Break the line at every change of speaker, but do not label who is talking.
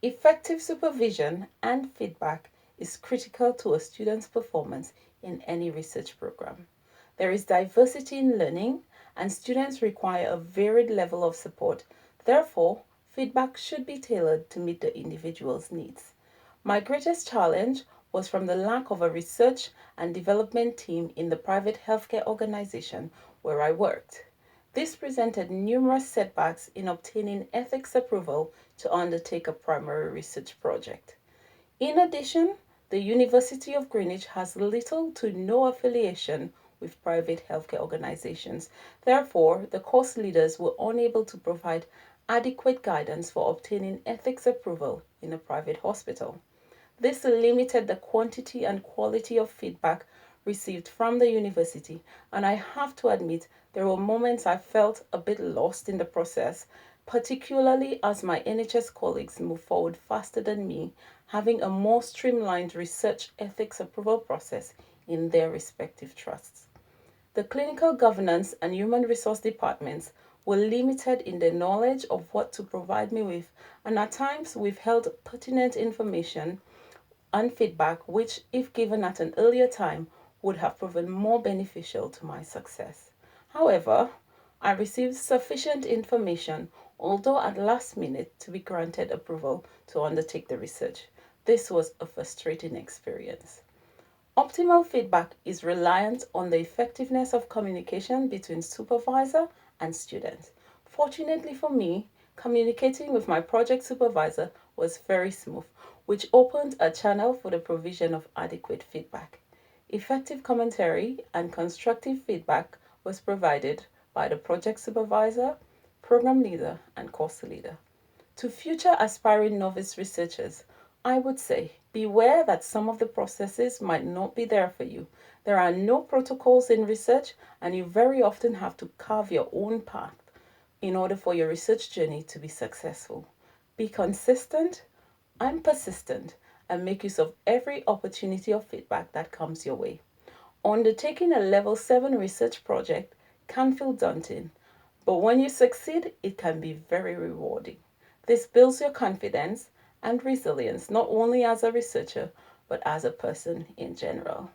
Effective supervision and feedback is critical to a student's performance in any research program. There is diversity in learning, and students require a varied level of support. Therefore, feedback should be tailored to meet the individual's needs. My greatest challenge was from the lack of a research and development team in the private healthcare organization where I worked. This presented numerous setbacks in obtaining ethics approval to undertake a primary research project. In addition, the University of Greenwich has little to no affiliation with private healthcare organizations. Therefore, the course leaders were unable to provide adequate guidance for obtaining ethics approval in a private hospital. This limited the quantity and quality of feedback received from the university, and I have to admit there were moments I felt a bit lost in the process, particularly as my NHS colleagues moved forward faster than me, having a more streamlined research ethics approval process in their respective trusts. The clinical governance and human resource departments were limited in their knowledge of what to provide me with, and at times withheld pertinent information and feedback which, if given at an earlier time, would have proven more beneficial to my success. However, I received sufficient information, although at last minute, to be granted approval to undertake the research. This was a frustrating experience. Optimal feedback is reliant on the effectiveness of communication between supervisor and student. Fortunately for me, communicating with my project supervisor was very smooth, which opened a channel for the provision of adequate feedback. Effective commentary and constructive feedback was provided by the project supervisor, program leader, and course leader. To future aspiring novice researchers, I would say beware that some of the processes might not be there for you. There are no protocols in research, and you very often have to carve your own path in order for your research journey to be successful. Be consistent and persistent, and make use of every opportunity of feedback that comes your way. Undertaking a level 7 research project can feel daunting, but when you succeed, it can be very rewarding. This builds your confidence and resilience, not only as a researcher, but as a person in general.